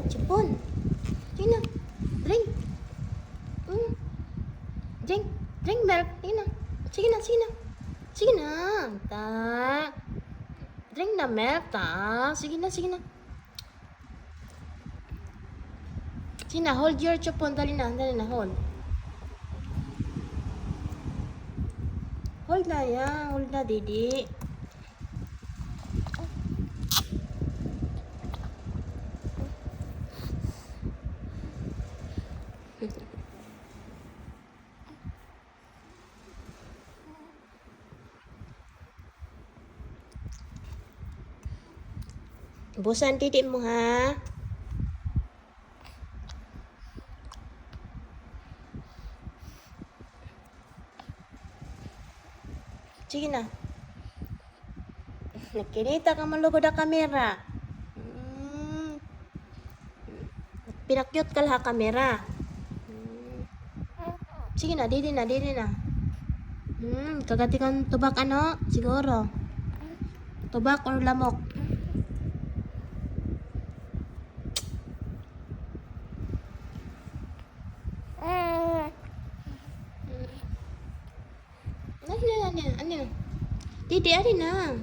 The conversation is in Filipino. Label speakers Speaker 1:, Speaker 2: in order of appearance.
Speaker 1: Chipon. Sige na. Drink. Drink. Drink milk. Sige na. Sige na, sige na. Sige na. Ta. Drink na milk, ta. Sige na, sige na. Sige na, hold your chupon. Dali na, hold. Hold na yan. Hold na, Didi. Busan Didi mo, ha? Sige na. Nakikita ka malugod ang kamera. Pinakyut ka lang kamera. Sige na, Didi na. Kagati kang tubak ano? Siguro. Tubak or lamok? Ano? Didi, ari na.